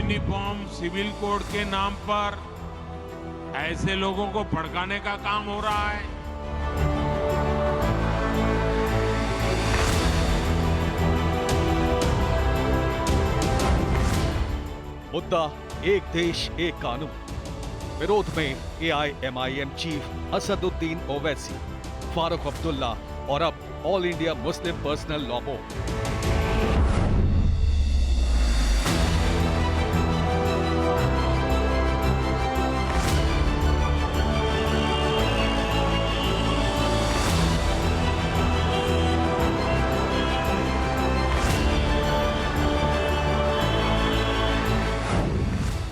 Uniform civil code के नाम पर ऐसे लोगों को भड़काने का काम हो रहा है। मुद्दा एक देश एक कानून। विरोध में एआईएमआईएम चीफ असदुद्दीन ओवैसी, फारूक अब्दुल्ला और अब all India Muslim personal law board.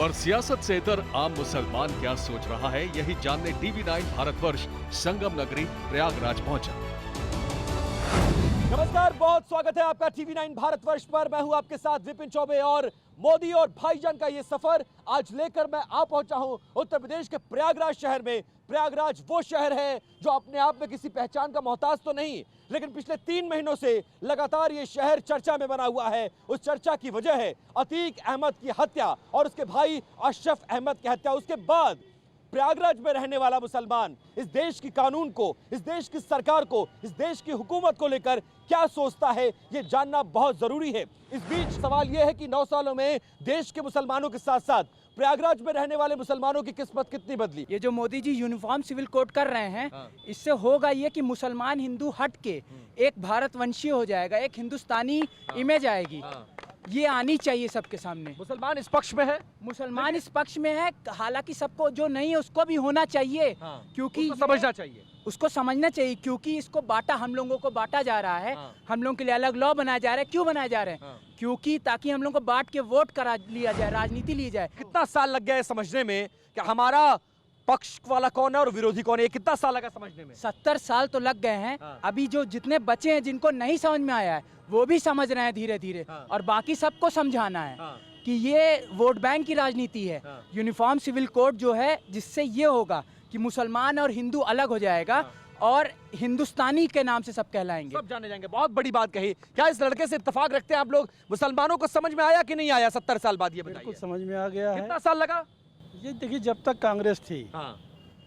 और सियासत से इतर आम मुसलमान क्या सोच रहा है, यही जानने टीवी9 भारतवर्ष संगम नगरी प्रयागराज पहुंचा। नमस्कार, बहुत स्वागत है आपका टीवी9 भारतवर्ष पर। मैं हूं आपके साथ विपिन चौबे और मोदी और भाईजान का ये सफर आज लेकर मैं आ पहुंचा हूं उत्तर प्रदेश के प्रयागराज शहर में। प्रयागराज वो शहर है जो अपने आप में किसी पहचान का मोहताज तो नहीं, लेकिन पिछले 3 महीनों से लगातार ये शहर चर्चा में बना हुआ है। उस चर्चा की वजह है अतीक अहमद की हत्या और उसके भाई अशरफ अहमद की हत्या। उसके बाद प्रयागराज में रहने वाला मुसलमान इस देश की कानून को, इस देश की सरकार को, इस देश की हुकूमत को लेकर क्या सोचता है, ये जानना बहुत जरूरी है। इस बीच सवाल यह है कि 9 सालों में देश के मुसलमानों के साथ साथ प्रयागराज में रहने वाले मुसलमानों की किस्मत कितनी बदली। ये जो Modi ji uniform civil code कर रहे हैं, इससे होगा ये कि मुसलमान हिंदू हट के एक भारतवंशी हो जाएगा, एक हिंदुस्तानी इमेज आएगी। ये आनी चाहिए सबके सामने। मुसलमान इस पक्ष में है, मुसलमान इस पक्ष में है, हालांकि सबको जो नहीं है उसको भी होना चाहिए, क्योंकि उसको समझना चाहिए, उसको समझना चाहिए, क्योंकि इसको बांटा, हम लोगों को बांटा जा रहा है। हम लोगों के लिए अलग लॉ बनाया जा रहा है। क्यों बनाया जा रहे हैं? क्योंकि ताकि हम लोग को बांट के वोट करा लिया जाए, राजनीति ली जाए। कितना साल लग गया है समझने में कि हमारा पक्ष वाला कौन है और विरोधी कौन है? कितना साल लगा समझने में? 70 साल तो लग गए हैं। अभी जो जितने बचे हैं जिनको नहीं समझ में आया है वो भी समझ रहे हैं धीरे धीरे, और बाकी सबको समझाना है कि ये वोट बैंक की राजनीति है। यूनिफॉर्म सिविल कोड जो है, जिससे ये होगा कि मुसलमान और हिंदू अलग हो जाएगा और हिंदुस्तानी के नाम से सब कहलाएंगे, सब जाने जाएंगे। बहुत बड़ी बात कही। क्या इस लड़के से इत्तेफाक रखते हैं आप लोग? मुसलमानों को समझ में आया कि नहीं आया 70 साल बाद? ये बताइए। समझ में आ गया है। कितना साल लगा? ये देखिए, जब तक कांग्रेस थी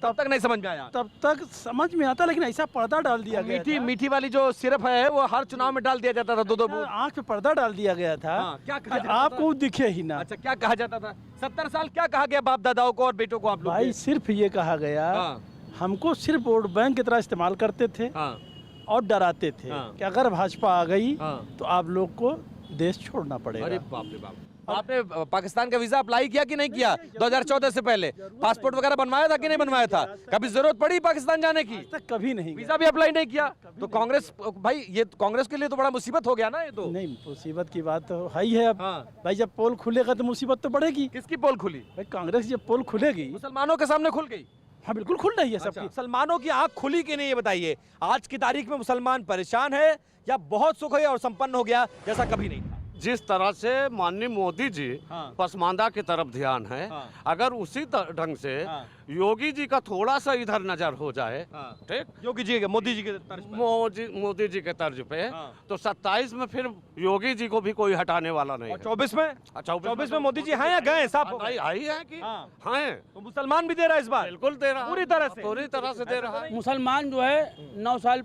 तब तक नहीं समझ में आया। तब तक समझ में आता, लेकिन ऐसा पर्दा डाल दिया गया था। मीठी वाली जो सिरप है वो हर चुनाव में डाल दिया जाता था, 2-2 बूंद। आंख पे पर्दा डाल दिया गया था। क्या कहा जाता आपको दिखे ही ना। अच्छा, क्या कहा जाता था? 70 साल क्या कहा गया बाप दादाओं को और बेटों को? आप लोग भाई सिर्फ ये कहा गया, हमको सिर्फ वोट बैंक की तरह इस्तेमाल करते थे और डराते थे कि अगर भाजपा आ गई तो आप लोग को देश छोड़ना पड़ेगा। अरे बाप रे बाप। आपने पाकिस्तान का वीजा अप्लाई किया कि नहीं किया 2014 से पहले? पासपोर्ट वगैरह बनवाया था कि नहीं बनवाया था? कभी जरूरत पड़ी पाकिस्तान जाने की? तक कभी नहीं। वीजा भी अप्लाई नहीं किया तो कांग्रेस, भाई ये कांग्रेस के लिए तो बड़ा मुसीबत हो गया ना ये तो। नहीं, मुसीबत की बात तो है ही है। अब भाई जब पोल खुलेगा तो मुसीबत तो बढ़ेगी। किसकी पोल खुली? भाई कांग्रेस जब पोल खुलेगी, मुसलमानों के सामने खुल गई। हाँ बिल्कुल खुल रही है सबकी। मुसलमानों की आंख खुली कि नहीं ये बताइए। आज की तारीख में मुसलमान परेशान है या बहुत सुख है और संपन्न हो गया जैसा कभी नहीं था? जिस तरह से माननीय मोदी जी पसमानदा की तरफ ध्यान है, अगर उसी ढंग से योगी जी का थोड़ा सा इधर नजर हो जाए, ठीक, योगी जी के, मोदी जी के तर्ज पे, मोदी जी के तर्ज पे, तो 27 में फिर योगी जी को भी कोई हटाने वाला नहीं। 24 में? 24 में मोदी जी हैं या गए? साफ आई है कि हैं? तो मुसलमान भी दे रहा है इस बार? बिल्कुल दे रहा है, पूरी तरह से दे रहा है। मुसलमान जो है 9 साल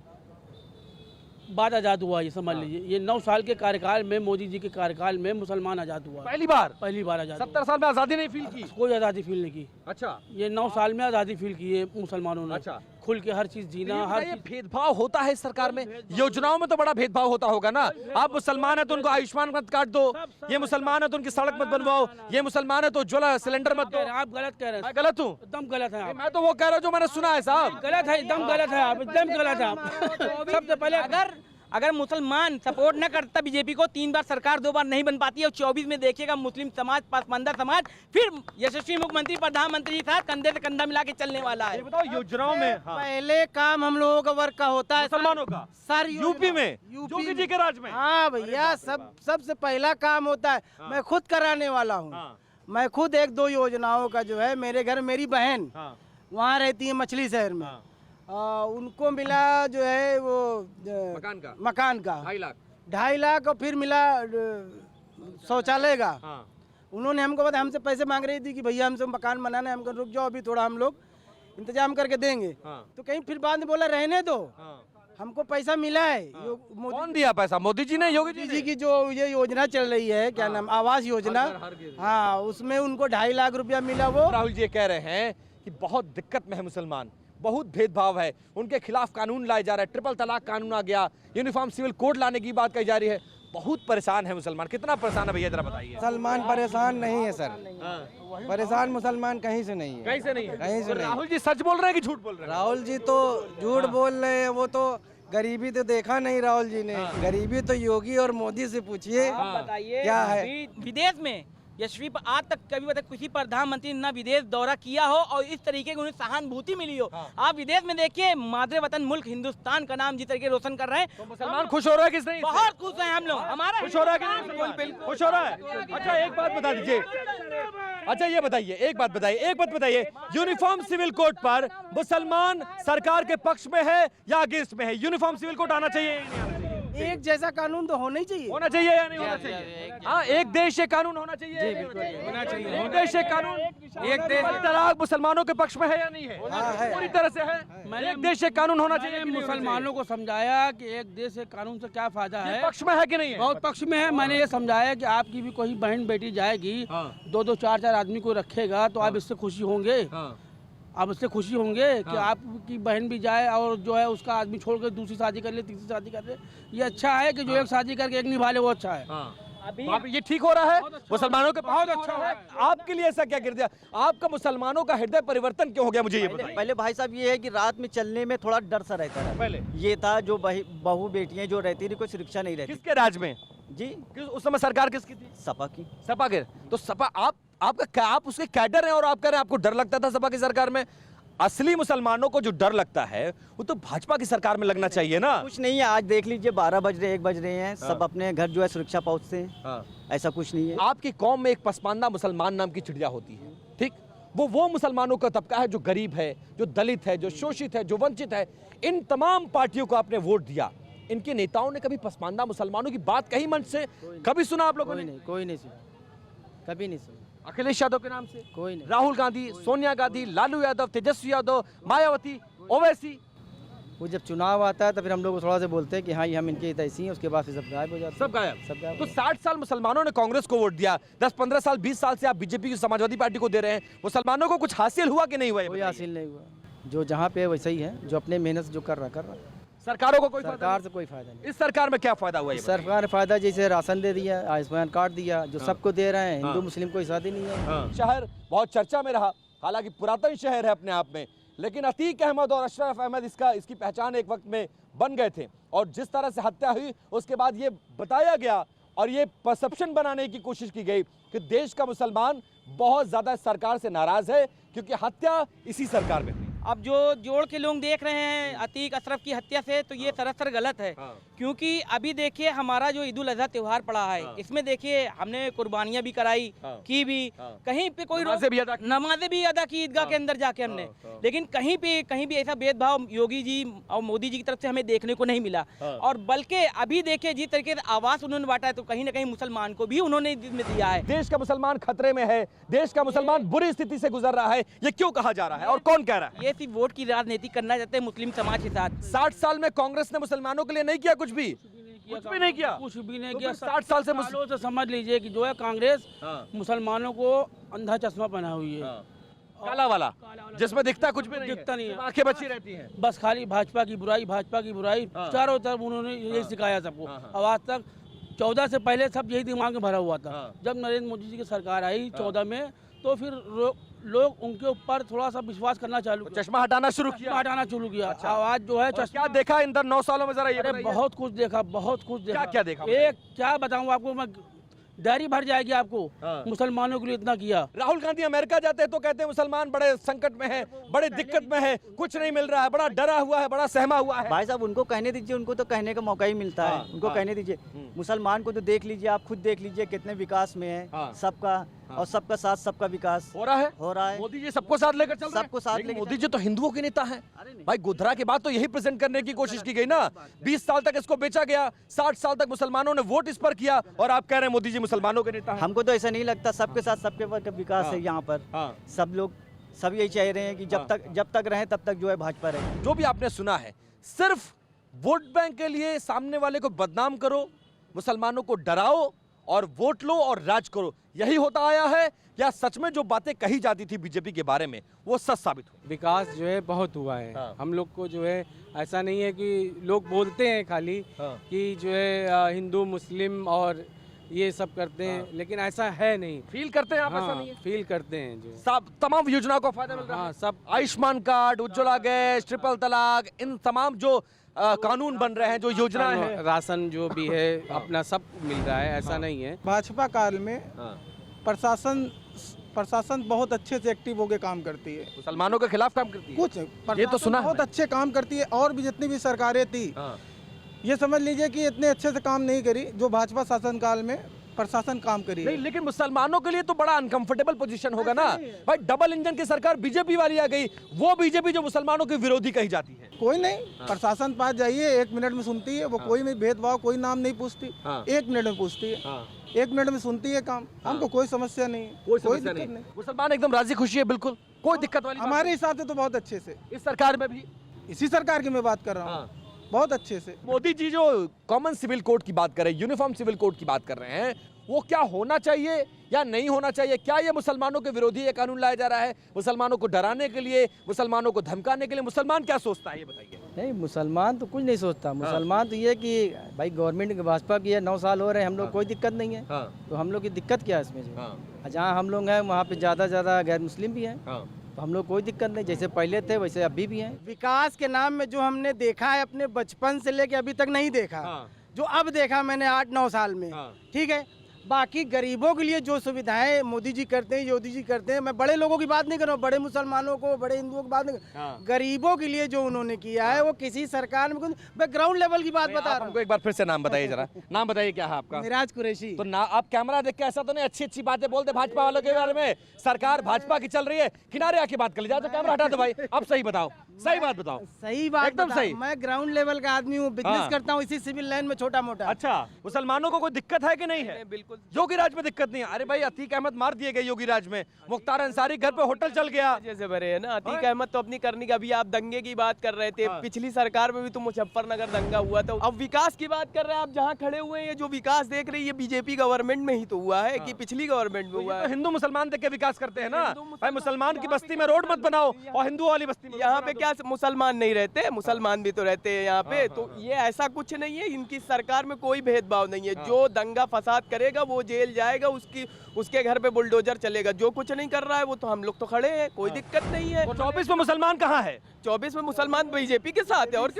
बाद आज़ाद हुआ, ये समझ लीजिए। ये 9 साल के कार्यकाल में, मोदी जी के कार्यकाल में मुसलमान आज़ाद हुआ। पहली बार आज़ाद। 70 साल में आज़ादी नहीं फील की? कोई आज़ादी फील नहीं की। अच्छा, ये 9 साल में आज़ादी फील की है मुसलमानों ने। अच्छा, खुल के हर चीज जीना। हर ये भेदभाव होता है सरकार में? योजनाओं में तो बड़ा भेदभाव होता होगा ना। आप मुसलमान है तो उनको आयुष्मान मत काट दो, ये मुसलमान है तो उनकी सड़क मत बनवाओ, ये मुसलमान है तो ज्वाला सिलेंडर मत दो। आप गलत कह रहे हैं। मैं गलत हूँ? एकदम गलत है। मैं तो वो कह रहा हूँ जो मैंने सुना है साहब। गलत है, एकदम गलत है आप, एकदम गलत है आप। सबसे पहले अगर मुसलमान सपोर्ट न करता बीजेपी को, 3 बार सरकार 2 बार नहीं बन पाती है, और 24 में देखिएगा मुस्लिम समाज, पसमानदा समाज फिर यशस्वी मुख्यमंत्री प्रधानमंत्री के साथ कंधे से कंधा मिला के चलने वाला है। बताओ योजनाओं में पहले काम हम लोगों का वर्क का होता है मुसलमानों का सर, यूपी में, योगी जी के राज में। हाँ भैया, सबसे पहला काम होता है। मैं खुद कराने वाला हूँ। मैं खुद 1-2 योजनाओं का जो है, मेरे घर मेरी बहन वहाँ रहती है मछली शहर में, उनको मिला जो है वो मकान का 2.5 लाख, और फिर मिला शौचालय का उन्होंने हमको बताया, हमसे पैसे मांग रही थी कि भैया हमसे मकान बनाना है, हमको रुक जाओ अभी थोड़ा, हम लोग इंतजाम करके देंगे। तो कहीं फिर बाद में बोला रहने दो, हमको पैसा मिला है। कौन दिया पैसा? मोदी जी ने, योगी मोदी जी की जो ये योजना चल रही है, क्या नाम, आवास योजना, हाँ, उसमें उनको 2.5 लाख रुपया मिला। वो राहुल जी ये कह रहे हैं कि बहुत दिक्कत में है मुसलमान, बहुत भेदभाव है, उनके खिलाफ कानून लाया जा रहा है, ट्रिपल तलाक कानून आ गया, यूनिफॉर्म सिविल कोड लाने की बात कही जा रही है, बहुत परेशान है मुसलमान। कितना परेशान है भैया, जरा बताइए। मुसलमान परेशान नहीं है सर, परेशान मुसलमान कहीं से नहीं है, कहीं से नहीं है, कहीं से नहीं। राहुल जी सच बोल रहे हैं कि झूठ बोल रहे हैं? राहुल जी तो झूठ बोल रहे हैं, वो तो गरीबी तो देखा नहीं राहुल जी ने। गरीबी तो योगी और मोदी से पूछिए बताइए क्या है। विदेश में यशस्वी आज तक कभी मतलब किसी प्रधानमंत्री ने विदेश दौरा किया हो और इस तरीके की उन्हें सहानुभूति मिली हो। आप विदेश में देखिए, मादरे वतन मुल्क हिंदुस्तान का नाम जिस तरीके रोशन कर रहे हैं, तो मुसलमान खुश हो रहा है किस नहीं? बहुत खुश हैं हम लोग। हमारा खुश हो रहा है कि नहीं? खुश हो रहा है। अच्छा एक बात बता दीजिए, अच्छा ये बताइए, एक बात बताइए, यूनिफॉर्म सिविल कोड पर मुसलमान सरकार के पक्ष में है या अगेंस्ट में है? यूनिफॉर्म सिविल कोड आना चाहिए या नहीं आना चाहिए? एक जैसा कानून तो होना ही चाहिए। होना चाहिए या नहीं होना चाहिए? हाँ, एक देश एक कानून होना चाहिए। होना चाहिए। एक देश एक कानून, एक देश तलाक मुसलमानों के पक्ष में है या नहीं है? पूरी तरह से है। एक देश एक कानून होना चाहिए। मुसलमानों को समझाया कि एक देश एक कानून से क्या फायदा है। पक्ष में है कि नहीं है? बहुत पक्ष में है। मैंने ये समझाया कि आपकी भी कोई बहन बेटी जाएगी, 2-2 4-4 आदमी को रखेगा तो आप इससे खुशी होंगे। आप इससे खुशी होंगे कि आपकी बहन भी जाए और जो है उसका आदमी छोड़ कर दूसरी शादी कर ले, तीसरी शादी कर ले। ये अच्छा है कि जो एक शादी करके एक निभा ले, वो अच्छा है। अभी ये ठीक हो रहा है मुसलमानों के, बहुत अच्छा है। आपके लिए ऐसा क्या कर दिया? आपका मुसलमानों का हृदय परिवर्तन क्यों हो गया, मुझे ये बताइए। पहले भाई साहब ये है कि रात में चलने में थोड़ा डर सा रहता है। पहले ये था जो बहू बेटियां जो रहती थी, कोई सुरक्षा नहीं रहती। किसके राज में जी? उस समय सरकार किसकी थी? सपा की। सपा के। तो सपा आप उसके कैडर हैं और आप कह रहे हैं आपको डर लगता था सपा की सरकार में। असली मुसलमानों को जो डर लगता है वो तो भाजपा की सरकार में लगना चाहिए ना। कुछ नहीं है, आज देख लीजिए 12 बज रहे 1 बज रहे हैं, सब अपने घर जो है सुरक्षा पहुंचते हैं। ऐसा कुछ नहीं है। आपकी कौम में एक पसमानदा मुसलमान नाम की चिड़िया होती है, ठीक? वो मुसलमानों का तबका है जो गरीब है, जो दलित है, जो शोषित है, जो वंचित है। इन तमाम पार्टियों को आपने वोट दिया, इनके नेताओं ने कभी पसमानदा मुसलमानों की बात कही मंच से? कभी सुना आप लोगों ने? कोई नहीं सुना, कभी नहीं सुना। अखिलेश यादव के नाम से कोई नहीं। राहुल गांधी, सोनिया गांधी, लालू यादव, तेजस्वी यादव, मायावती, ओवैसी। वो जब चुनाव आता है तो फिर हम लोग थोड़ा सा बोलते हैं कि हाँ ये हम इनके ऐसी हैं, उसके बाद फिर सब गायब हो जाते हैं। सब गायब। सब गायब। तो 60 साल मुसलमानों ने कांग्रेस को वोट दिया, 10-15 साल 20 साल से आप बीजेपी की समाजवादी पार्टी को दे रहे हैं। मुसलमानों को कुछ हासिल हुआ कि नहीं हुआ? कोई हासिल नहीं हुआ। जो जहाँ पे है वैसा ही है, जो अपने मेहनत से जो कर रहा। सरकारों को कोई सरकार से कोई फायदा नहीं। इस सरकार में क्या फायदा हुआ? सरकार ने फायदा जैसे राशन दे दिया, आयुष्मान कार्ड दिया, जो सबको दे रहे हैं। हिंदू मुस्लिम कोई शादी नहीं है। शहर बहुत चर्चा में रहा, हालांकि पुरातन शहर है अपने आप में, लेकिन अतीक अहमद और अशरफ अहमद इसकी पहचान एक वक्त में बन गए थे। और जिस तरह से हत्या हुई उसके बाद ये बताया गया और ये परसेप्शन बनाने की कोशिश की गई कि देश का मुसलमान बहुत ज्यादा सरकार से नाराज है क्योंकि हत्या इसी सरकार में हुई। अब जो जोड़ के लोग देख रहे हैं अतीक अशरफ की हत्या से, तो ये सरासर गलत है। क्योंकि अभी देखिए हमारा जो ईद उल अजहा त्यौहार पड़ा है, इसमें देखिए हमने कुर्बानियां भी कराई, की भी, कहीं पे कोई नमाजें भी अदा की ईदगाह के अंदर जाके हमने, लेकिन कहीं भी ऐसा भेदभाव योगी जी और मोदी जी की तरफ से हमें देखने को नहीं मिला। और बल्कि अभी देखिए जिस तरीके से आवास उन्होंने बांटा है, तो कहीं ना कहीं मुसलमान को भी उन्होंने दिया है। देश का मुसलमान खतरे में है, देश का मुसलमान बुरी स्थिति से गुजर रहा है, ये क्यों कहा जा रहा है और कौन कह रहा है? ये सिर्फ वोट की राजनीति करना चाहते हैं मुस्लिम समाज के साथ। 60 साल में कांग्रेस ने मुसलमानों के लिए नहीं किया कुछ भी नहीं किया। कुछ भी नहीं तो किया। 60 साल से सालों से समझ लीजिए कि जो है कांग्रेस मुसलमानों को अंधा चश्मा पहना हुई है, काला वाला, जिसमें दिखता कुछ भी नहीं, दिखता नहीं है, आंखें बची रहती हैं। बस खाली भाजपा की बुराई चारों तरफ उन्होंने यही सिखाया सबको। अब आज तक 14 से पहले सब यही दिमाग में भरा हुआ था। जब नरेंद्र मोदी जी की सरकार आई 14 में, तो फिर लोग उनके ऊपर थोड़ा सा विश्वास करना चालू किया, चश्मा हटाना शुरू किया। अच्छा। आज जो है क्या देखा इन 9 सालों में, जरा ये अरे बहुत कुछ देखा। क्या देखा? एक क्या बताऊं आपको, मैं डायरी भर जाएगी आपको। मुसलमानों के लिए इतना किया। राहुल गांधी अमेरिका जाते हैं तो कहते हैं मुसलमान बड़े संकट में है, बड़े दिक्कत में है, कुछ नहीं मिल रहा है, बड़ा डरा हुआ है, बड़ा सहमा हुआ है। भाई साहब उनको कहने दीजिए, उनको तो कहने का मौका ही मिलता है। उनको कहने दीजिए। मुसलमान को तो देख लीजिए, आप खुद देख लीजिए कितने विकास में है सबका, और सबका साथ सबका विकास हो रहा है। मोदी जी सबको साथ लेकर चल रहे हैं। सबको साथ लेकर। मोदी जी तो हिंदुओं के नेता हैं। भाई गोधरा के बाद तो यही प्रेजेंट करने की कोशिश की गई ना। 20 साल तक इसको बेचा गया, 60 साल तक मुसलमानों ने वोट इस पर किया और आप कह रहे हैं मोदी जी मुसलमानों के नेता हैं? हमको तो ऐसा नहीं लगता, सबके साथ सबके विकास है यहाँ पर। सब लोग सब यही चाह रहे हैं कि जब तक रहें तब तक जो है भाजपा रहे। जो भी आपने सुना है, सिर्फ वोट बैंक के लिए सामने वाले को बदनाम करो, मुसलमानों को डराओ और वोट लो और राज करो, यही होता आया है, या सच में जो बातें कही जाती थी बीजेपी के बारे में वो सच साबित हुई? विकास जो है बहुत हुआ है। हम लोग को जो है ऐसा नहीं है कि लोग बोलते हैं खाली कि जो है हिंदू मुस्लिम और ये सब करते हैं, लेकिन ऐसा है नहीं। फील करते हैं आप? ऐसा नहीं है? फील करते हैं जो सब तमाम योजनाओं का फायदा मिल रहा है? सब Ayushman card, Ujjwala gas, triple तलाक, इन तमाम जो कानून बन रहे हैं, जो योजनाएं हैं, राशन जो भी है अपना सब मिल रहा है, ऐसा नहीं है। भाजपा काल में प्रशासन बहुत अच्छे से एक्टिव होकर काम करती है, मुसलमानों के खिलाफ काम करती है। कुछ ये तो सुना है बहुत अच्छे काम करती है, और भी जितनी भी सरकारें थी ये समझ लीजिए कि इतने अच्छे से काम नहीं करी जो भाजपा शासनकाल में प्रशासन काम करी। नहीं, लेकिन मुसलमानों के लिए तो बड़ा अनकंफर्टेबल पोजीशन होगा ना भाई। डबल इंजन की सरकार बीजेपी वाली आ गई, वो बीजेपी जो मुसलमानों की विरोधी कही जाती है। कोई नहीं, प्रशासन पास जाइए, 1 मिनट में सुनती है वो। कोई भी भेदभाव, कोई नाम नहीं पूछती, 1 मिनट में पूछती है, 1 मिनट में सुनती है काम। हमको कोई समस्या नहीं है, कोई दिक्कत नहीं। मुसलमान एकदम राजी खुशी है, बिल्कुल कोई दिक्कत वाली हमारे हिसाब से तो बहुत अच्छे से। इस सरकार में भी, इसी सरकार की मैं बात कर रहा हूँ, बहुत अच्छे से। मोदी जी जो कॉमन सिविल कोड की बात कर रहे हैं, यूनिफॉर्म सिविल कोड की बात कर रहे हैं, वो क्या होना चाहिए या नहीं होना चाहिए? क्या ये मुसलमानों के विरोधी ये कानून लाया जा रहा है, मुसलमानों को डराने के लिए, मुसलमानों को धमकाने के लिए? मुसलमान क्या सोचता है ये बताइए। नहीं, मुसलमान तो कुछ नहीं सोचता। मुसलमान तो ये कि भाई गवर्नमेंट के भाजपा की है, 9 साल हो रहे हैं, हम लोग कोई दिक्कत नहीं है। तो हम लोग की दिक्कत क्या है इसमें? जो जहाँ हम लोग हैं वहाँ पे ज़्यादा गैर मुस्लिम भी हैं, तो हम लोग कोई दिक्कत नहीं, जैसे पहले थे वैसे अभी भी हैं। विकास के नाम में जो हमने देखा है अपने बचपन से लेके अभी तक नहीं देखा, जो अब देखा मैंने 8-9 साल में, ठीक है। बाकी गरीबों के लिए जो सुविधाएं मोदी जी करते हैं, योगी जी करते हैं, मैं बड़े लोगों की बात नहीं कर रहा हूँ, बड़े मुसलमानों को, बड़े हिंदुओं की बात नहीं कर रहा, गरीबों के लिए जो उन्होंने किया है वो किसी सरकार में, मैं ग्राउंड लेवल की बात बता रहा हूँ। एक बार फिर से नाम बताइए जरा, नाम बताइए क्या है आपका? मिराज कुरैशी। तो ना आप कैमरा देख के ऐसा तो नहीं अच्छी बातें बोलते भाजपा वालों के बारे में, सरकार भाजपा की चल रही है, किनारे आके बात कर लीजिए। तो कैमरा हटा दो भाई, अब सही बताओ, सही बात बताओ। सही बात एकदम सही। मैं ग्राउंड लेवल का आदमी हूँ, बिजनेस करता हूँ इसी सिविल लाइन में छोटा मोटा। अच्छा, मुसलमानों को कोई दिक्कत है कि नहीं है? बिल्कुल योगी राज में दिक्कत नहीं है। अरे भाई, अतीक अहमद मार दिए गए योगी राज में, मुख्तार अंसारी घर पे होटल चल गया। जैसे भरे है ना, अतीक अहमद तो अपनी करनी का, अभी आप दंगे की बात कर रहे थे, पिछली सरकार में भी तो मुजफ्फरनगर दंगा हुआ था। अब विकास की बात कर रहे हैं आप, जहाँ खड़े हुए हैं, जो विकास देख रहे हैं ये बीजेपी गवर्नमेंट में ही तो हुआ है कि पिछली गवर्नमेंट में हुआ है? हिंदू मुसलमान देख के विकास करते हैं ना भाई। मुसलमान की बस्ती में रोड मत बनाओ और हिंदू वाली बस्ती में। यहाँ पे क्या मुसलमान नहीं रहते? मुसलमान भी तो रहते हैं यहाँ पे। तो ये ऐसा कुछ नहीं है, इनकी सरकार में कोई भेदभाव नहीं है। जो दंगा फसाद करेगा वो जेल जाएगा, उसके घर पे बुलडोजर चलेगा। जो कुछ नहीं कर रहा है वो तो हम लोग तो खड़े हैं, कोई दिक्कत नहीं है। 24 में मुसलमान कहाँ है? 24 में मुसलमान बीजेपी के साथ है। और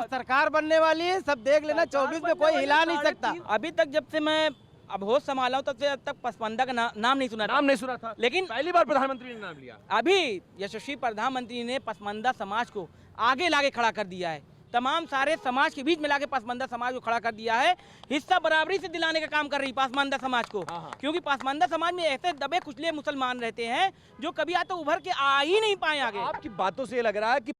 सरकार बनने वाली है, सब देख लेना। 24 में कोई हिला नहीं सकता। अभी तक जब से मैं अब होश संभाला हूँ तब से अब तक पसमानदा का नाम नहीं सुना। नाम नहीं सुना था, लेकिन पहली बार प्रधानमंत्री ने नाम लिया। अभी यशस्वी प्रधानमंत्री ने पसमानदा समाज को आगे लाके खड़ा कर दिया है, तमाम सारे समाज के बीच में लाके पसमानदा समाज को खड़ा कर दिया है। हिस्सा बराबरी से दिलाने का काम कर रही पसमानदा समाज को, क्योंकि पसमानदा समाज में ऐसे दबे कुचले मुसलमान रहते हैं जो कभी आज तो उभर के आ ही नहीं पाए आगे। आपकी बातों से ये लग रहा है कि